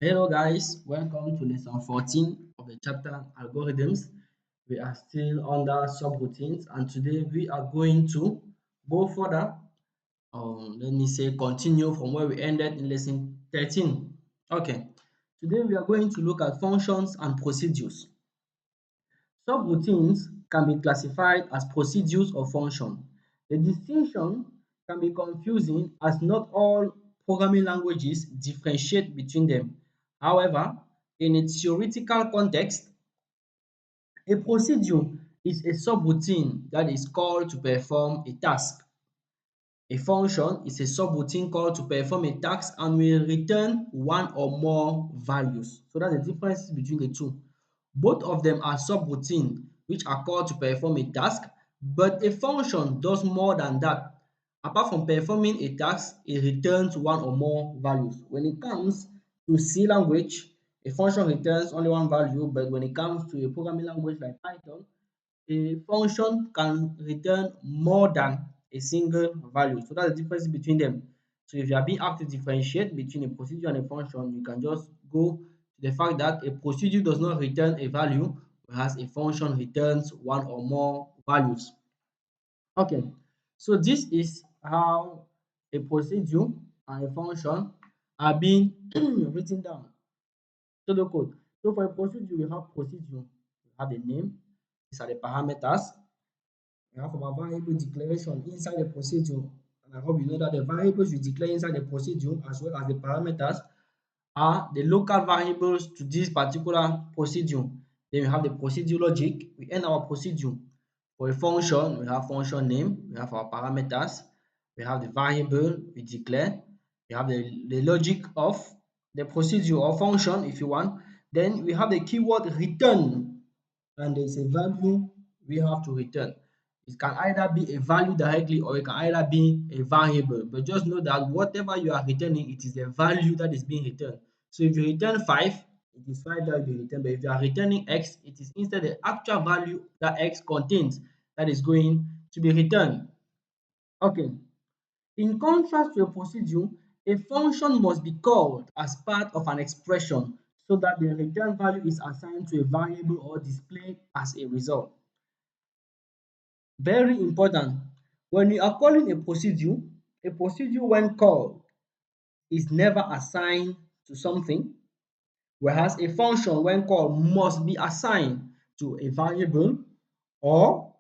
Hello guys, welcome to lesson 14 of the chapter algorithms. We are still under subroutines and today we are going to go further. Let me say continue from where we ended in lesson 13. Okay, today we are going to look at functions and procedures. Subroutines can be classified as procedures or functions. The distinction can be confusing as not all programming languages differentiate between them. However, in a theoretical context, a procedure is a subroutine that is called to perform a task. A function is a subroutine called to perform a task and will return one or more values. So that's the difference between the two. Both of them are subroutine which are called to perform a task, but a function does more than that. Apart from performing a task, it returns one or more values. When it comes to C language, a function returns only one value, but when it comes to a programming language like Python, a function can return more than a single value. So that's the difference between them. So if you are being asked to differentiate between a procedure and a function, you can just go to the fact that a procedure does not return a value, whereas a function returns one or more values. Okay, so this is how a procedure and a function are being written down. Pseudocode. So for a procedure, we have procedure, we have the name, these are the parameters, we have our variable declaration inside the procedure. And I hope you know that the variables we declare inside the procedure as well as the parameters are the local variables to this particular procedure. Then we have the procedure logic. We end our procedure. For a function, we have function name, we have our parameters, we have the variable we declare, we have the logic of the procedure or function if you want. Then we have the keyword return and there's a value we have to return. It can either be a value directly or it can either be a variable. But just know that whatever you are returning, it is the value that is being returned. So if you return 5, it is 5 that will be returned. But if you are returning x, it is instead the actual value that x contains that is going to be returned. Okay. In contrast to a procedure, a function must be called as part of an expression so that the return value is assigned to a variable or displayed as a result. Very important. When you are calling a procedure when called is never assigned to something, whereas a function when called must be assigned to a variable or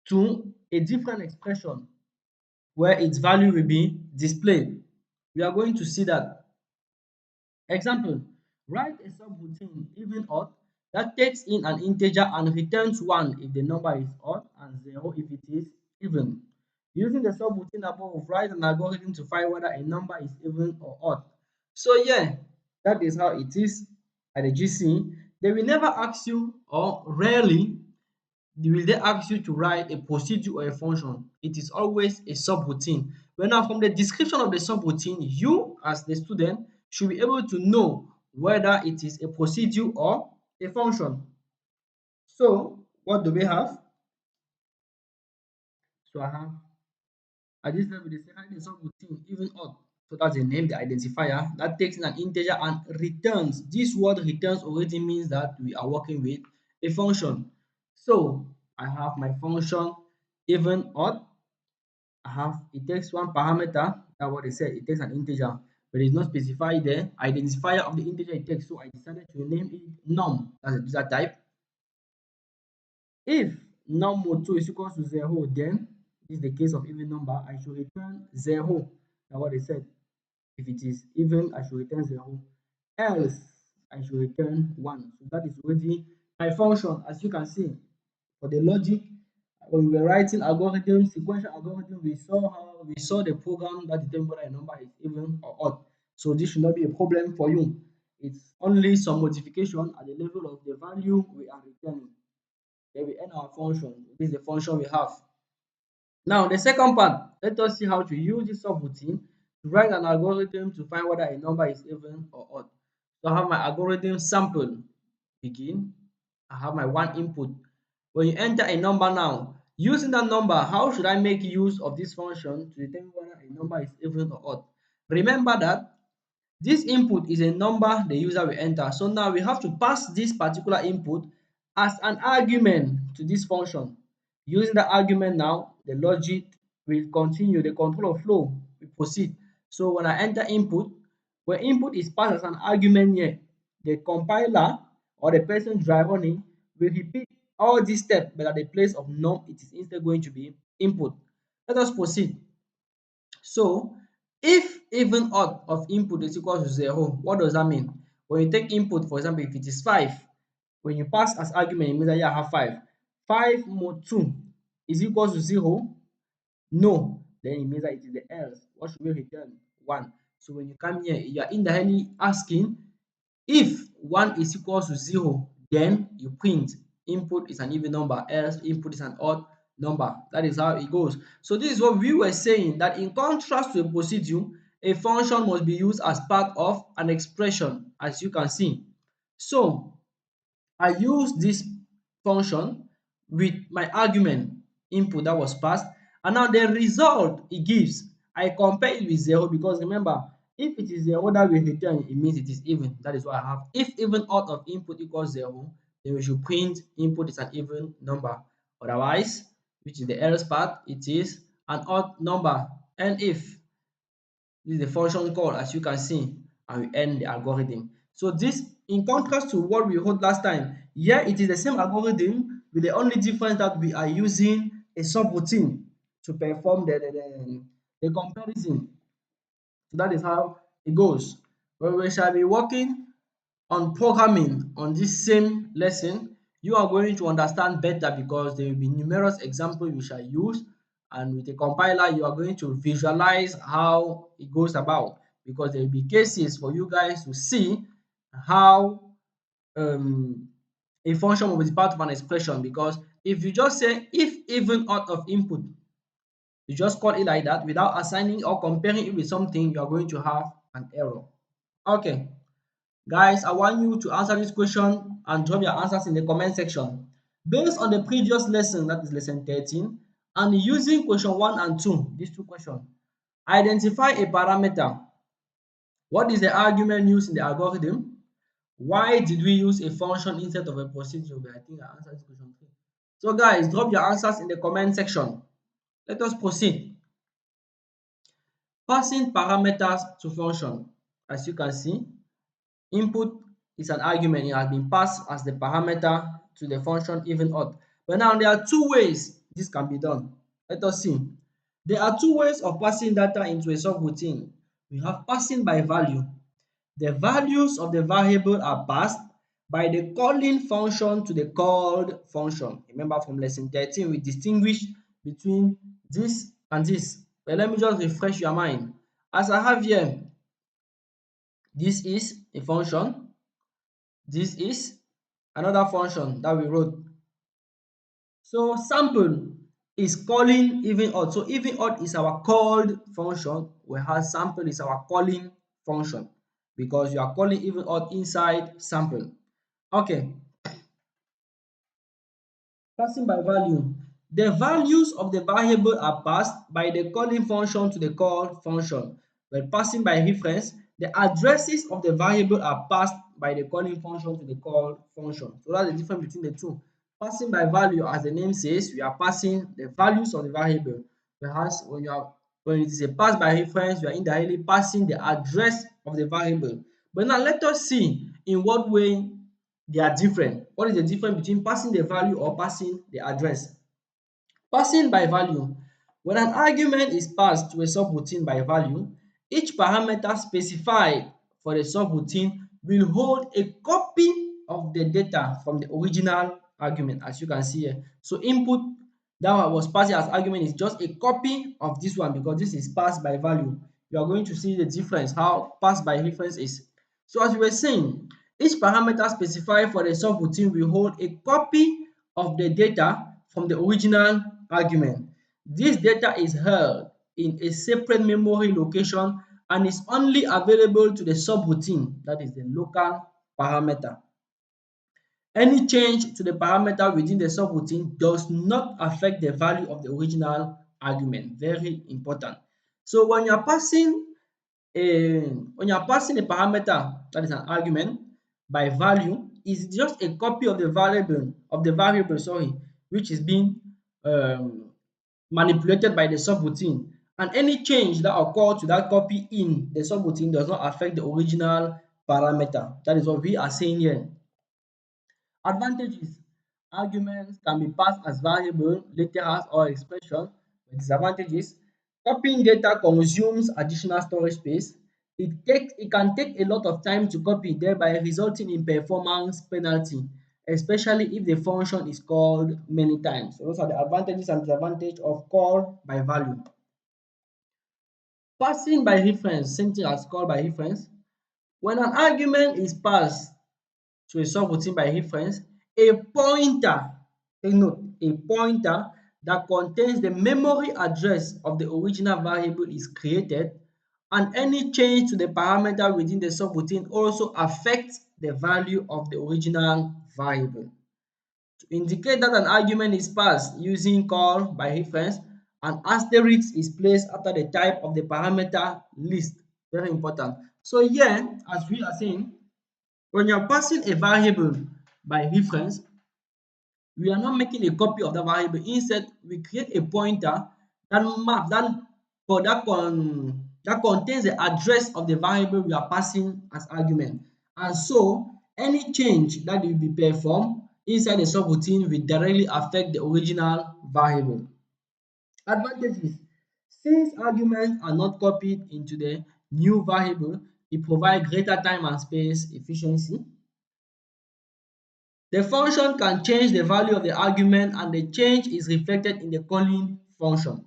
to a different expression where its value will be displayed. We are going to see that. Example, write a subroutine even odd that takes in an integer and returns 1 if the number is odd and 0 if it is even. Using the subroutine above, write an algorithm to find whether a number is even or odd. So yeah, that is how it is at the GC. They will never ask you, or rarely will they ask you to write a procedure or a function. It is always a subroutine. But now from the description of the subroutine, you as the student should be able to know whether it is a procedure or a function. So what do we have? So I have at this level, they say write a subroutine even odd. So that's the name, the identifier that takes in an integer and returns. This word returns already means that we are working with a function. So I have my function even odd. I have it takes one parameter. That's what they said. It takes an integer, but it's not specified there. Identifier of the integer it takes. So I decided to name it num. That's a data type. If num mod 2 is equals to 0, then this is the case of even number. I should return 0. That's what they said. If it is even, I should return 0. Else, I should return 1. So that is already my function. As you can see, for the logic, when we were writing algorithms, sequential algorithm, we saw the program that determines whether a number is even or odd. So this should not be a problem for you. It's only some modification at the level of the value we are returning. Then we end our function. This is the function we have. Now, the second part, let us see how to use this subroutine to write an algorithm to find whether a number is even or odd. So I have my algorithm sample begin. I have my one input. When you enter a number now, using that number, how should I make use of this function to determine whether a number is even or odd? Remember that This input is a number the user will enter. So now we have to pass this particular input as an argument to this function. Using the argument now, the logic will continue, the control of flow will proceed. So when I enter input, when input is passed as an argument here, the compiler or the person driving will repeat all these steps, but at the place of num, it is instead going to be input. Let us proceed. So if even odd of input is equal to 0, what does that mean? When you take input, for example, if it is 5, when you pass as argument, it means that you have 5. 5 more 2 is equal to 0? No. Then it means that it is the else. What should we return? 1. So when you come here, you are indirectly asking if 1 is equal to 0, then you print input is an even number, else input is an odd number. That is how it goes. So this is what we were saying, that in contrast to a procedure, a function must be used as part of an expression, as you can see. So I use this function with my argument input that was passed, and now the result it gives, I compare it with 0, because remember, if it is 0 that we return, it means it is even. That is what I have. If even out of input equals 0, then we should print input is an even number. Otherwise, which is the else part, it is an odd number. And if this is the function call, as you can see, and we end the algorithm. So this, in contrast to what we heard last time, here it is the same algorithm with the only difference that we are using a subroutine to perform the comparison. So that is how it goes. When we shall be working on programming on this same lesson, you are going to understand better, because there will be numerous examples we shall use, and with a compiler you are going to visualize how it goes about, because there will be cases for you guys to see how um, a function will be part of an expression. Because if you just say if even out of input, you just call it like that without assigning or comparing it with something, you are going to have an error. Okay. Guys, I want you to answer this question and drop your answers in the comment section. Based on the previous lesson, that is lesson 13, and using question 1 and 2, these two questions, identify a parameter. What is the argument used in the algorithm? Why did we use a function instead of a procedure? I think I answered this question 3. So guys, drop your answers in the comment section. Let us proceed. Passing parameters to function. As you can see, input is an argument. It has been passed as the parameter to the function even odd. But now there are two ways this can be done. Let us see. There are two ways of passing data into a subroutine. We have passing by value. The values of the variable are passed by the calling function to the called function. Remember from lesson 13, we distinguished between this and this. But let me just refresh your mind. As I have here, this is a function. This is another function that we wrote. So sample is calling even odd. So even odd is our called function, whereas sample is our calling function, because you are calling even odd inside sample. Okay, passing by value. The values of the variable are passed by the calling function to the call function. When passing by reference, the addresses of the variable are passed by the calling function to the call function. So that's the difference between the two. Passing by value, as the name says, we are passing the values of the variable. Whereas when it is a pass by reference, you are indirectly passing the address of the variable. But now let us see in what way they are different. What is the difference between passing the value or passing the address? Passing by value. When an argument is passed to a subroutine by value, each parameter specified for the subroutine will hold a copy of the data from the original argument, as you can see here. So input that was passed as argument is just a copy of this one, because this is passed by value. You are going to see the difference, how passed by reference is. So as we were saying, each parameter specified for the subroutine will hold a copy of the data from the original argument. This data is held in a separate memory location and is only available to the subroutine, that is the local parameter. Any change to the parameter within the subroutine does not affect the value of the original argument. Very important. So when you are passing when you are passing a parameter, that is an argument, by value, is just a copy of the variable, sorry, which is being um, manipulated by the subroutine. And any change that occurs to that copy in the subroutine does not affect the original parameter. That is what we are saying here. Advantages: arguments can be passed as variable, literals, or expression. Disadvantages: copying data consumes additional storage space. It can take a lot of time to copy, thereby resulting in performance penalty, especially if the function is called many times. So those are the advantages and disadvantages of call by value. Passing by reference, same thing as call by reference. When an argument is passed to a subroutine by reference, a pointer, take note, a pointer that contains the memory address of the original variable is created, and any change to the parameter within the subroutine also affects the value of the original variable. To indicate that an argument is passed using call by reference, an asterisk is placed after the type of the parameter list. Very important. So here, as we are saying, when you're passing a variable by reference, we are not making a copy of the variable. Instead, we create a pointer that map that for that contains the address of the variable we are passing as argument. And so any change that will be performed inside the subroutine will directly affect the original variable. Advantages: since arguments are not copied into the new variable, it provides greater time and space efficiency. The function can change the value of the argument, and the change is reflected in the calling function.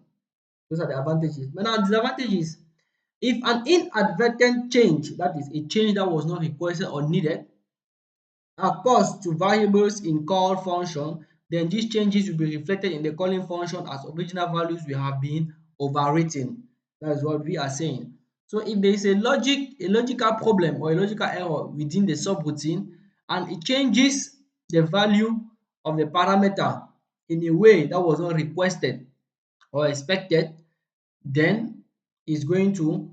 Those are the advantages. But now disadvantages: if an inadvertent change, that is a change that was not requested or needed, occurs to variables in call function, then these changes will be reflected in the calling function as original values will have been overwritten. That is what we are saying. So if there is a logical problem or a logical error within the subroutine, and it changes the value of the parameter in a way that was not requested or expected, then it's going to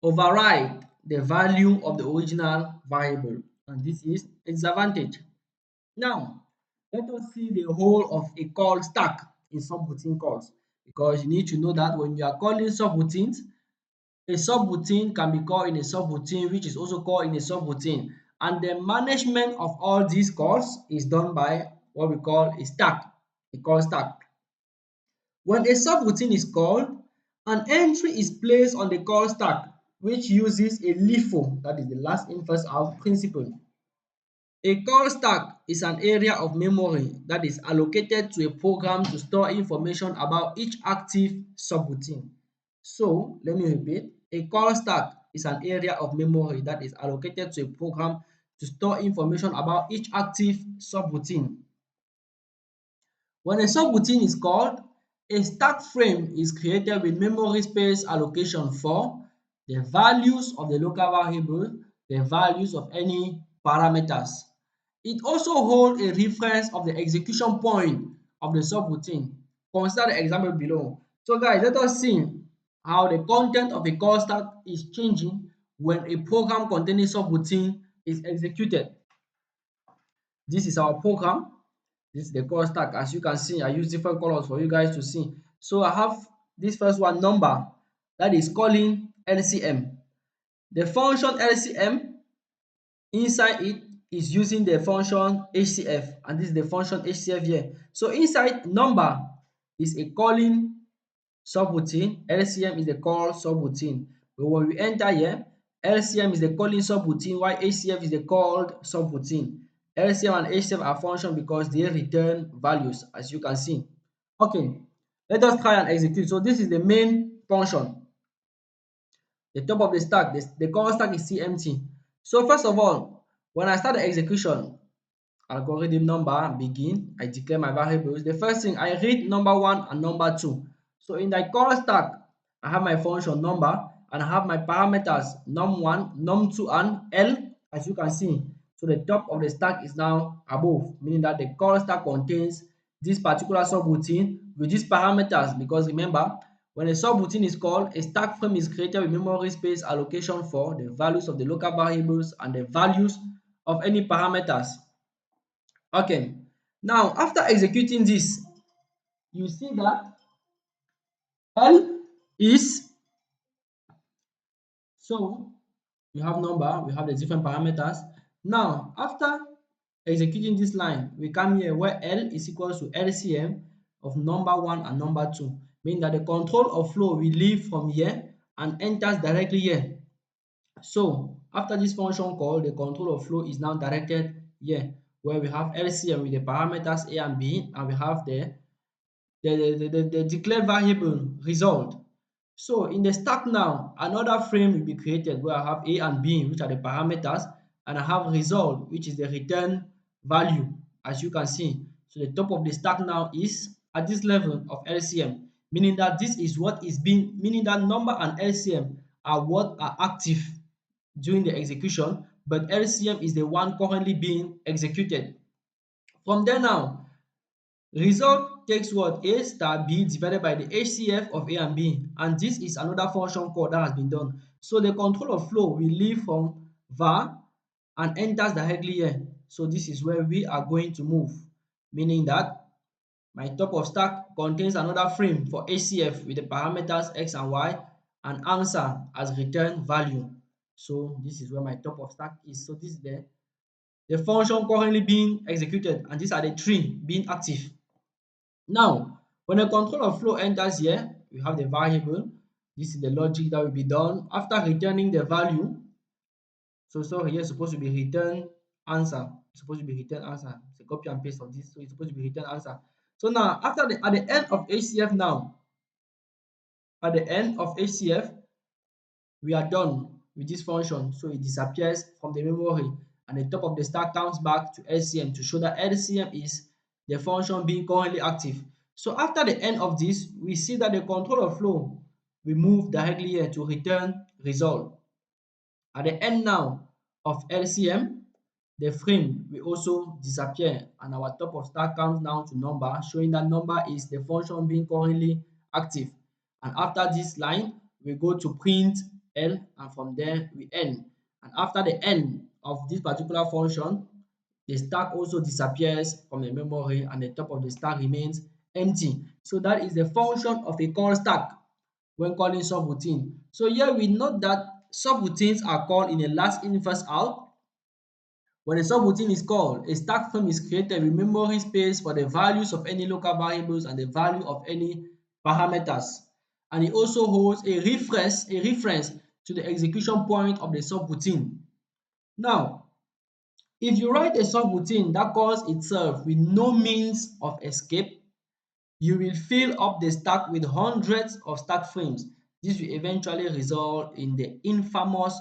override the value of the original variable, and this is a disadvantage. Now, let us see the role of a call stack in subroutine calls, because you need to know that when you are calling subroutines, a subroutine can be called in a subroutine, which is also called in a subroutine, and the management of all these calls is done by what we call a stack, a call stack. When a subroutine is called, an entry is placed on the call stack, which uses a LIFO, that is the last in first out principle. A call stack is an area of memory that is allocated to a program to store information about each active subroutine. So, let me repeat. A call stack is an area of memory that is allocated to a program to store information about each active subroutine. When a subroutine is called, a stack frame is created with memory space allocation for the values of the local variable, the values of any parameters. It also holds a reference of the execution point of the subroutine. Consider the example below. So guys, let us see how the content of a call stack is changing when a program containing subroutine is executed. This is our program. This is the call stack. As you can see, I use different colors for you guys to see. So I have this first one, number, that is calling LCM. The function LCM, inside it is using the function HCF, and this is the function HCF here. So inside number is a calling subroutine, LCM is the call subroutine. But when we enter here, LCM is the calling subroutine while HCF is the called subroutine. LCM and HCF are function because they return values, as you can see. Okay, let us try and execute. So this is the main function. The top of the stack, the call stack is CMT. So first of all, when I start the execution, algorithm number begin, I declare my variables. The first thing, I read number one and number two. So in the call stack, I have my function number and I have my parameters num1, num2, and L, as you can see. So the top of the stack is now above, meaning that the call stack contains this particular subroutine with these parameters, because remember, When a subroutine is called, a stack frame is created with memory space allocation for the values of the local variables and the values of any parameters. Okay, now after executing this, you see that L is, so we have number, we have the different parameters. Now, after executing this line, we come here where L is equals to LCM of number 1 and number 2, meaning that the control of flow will leave from here and enters directly here. So, after this function call, the control of flow is now directed here, where we have LCM with the parameters A and B, and we have the declared variable result. So in the stack now, another frame will be created where I have A and B, which are the parameters, and I have result, which is the return value, as you can see. So the top of the stack now is at this level of LCM, meaning that this is what is being, meaning that number and LCM are what are active during the execution, but LCM is the one currently being executed. From there now, result takes what? A star B divided by the HCF of A and B, and this is another function call that has been done. So the control of flow will leave from var and enters directly here. So this is where we are going to move, meaning that my top of stack contains another frame for HCF with the parameters X and Y and answer as return value. So this is where my top of stack is. So this is the function currently being executed, and these are the three being active. Now, when a controller flow enters here, we have the variable. This is the logic that will be done after returning the value. So sorry, here is supposed to be return answer. It's supposed to be return answer. It's a copy and paste of this, so it's supposed to be return answer. So now, after the at the end of HCF now, at the end of HCF, we are done with this function. So it disappears from the memory, and the top of the stack comes back to LCM to show that LCM is the function being currently active. So after the end of this, we see that the controller flow will move directly here to return result. At the end now of LCM, the frame will also disappear, and our top of stack comes down to number, showing that number is the function being currently active. And after this line, we go to print L, and from there we end. And after the end of this particular function, the stack also disappears from the memory and the top of the stack remains empty. So that is the function of a call stack when calling subroutine. So here we note that subroutines are called in a last in first out. When a subroutine is called, a stack frame is created with memory space for the values of any local variables and the value of any parameters. And it also holds a reference to the execution point of the subroutine. Now, if you write a subroutine that calls itself with no means of escape, you will fill up the stack with hundreds of stack frames. This will eventually result in the infamous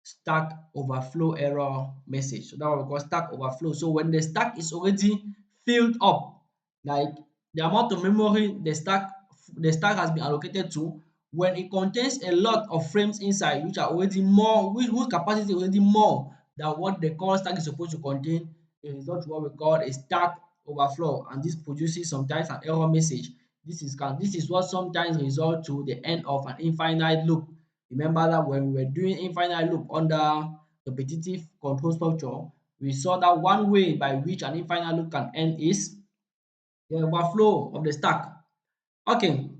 stack overflow error message. So that's what we call stack overflow. So when the stack is already filled up, like the amount of memory the stack has been allocated to, when it contains a lot of frames inside which are already more, whose capacity is already more than what the current stack is supposed to contain, it results in what we call a stack overflow, and this produces sometimes an error message. This is what sometimes result to the end of an infinite loop. Remember that when we were doing infinite loop under repetitive control structure, we saw that one way by which an infinite loop can end is the overflow of the stack. Okay,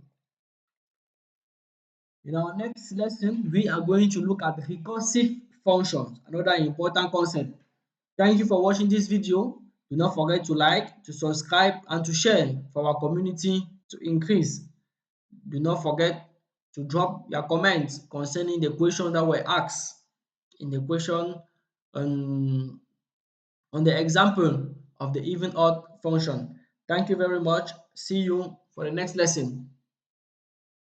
in our next lesson, we are going to look at recursive functions, another important concept. Thank you for watching this video. Do not forget to like, to subscribe, and to share for our community to increase. Do not forget to drop your comments concerning the question that were asked in the question on, on the example of the even odd function. Thank you very much. See you for the next lesson.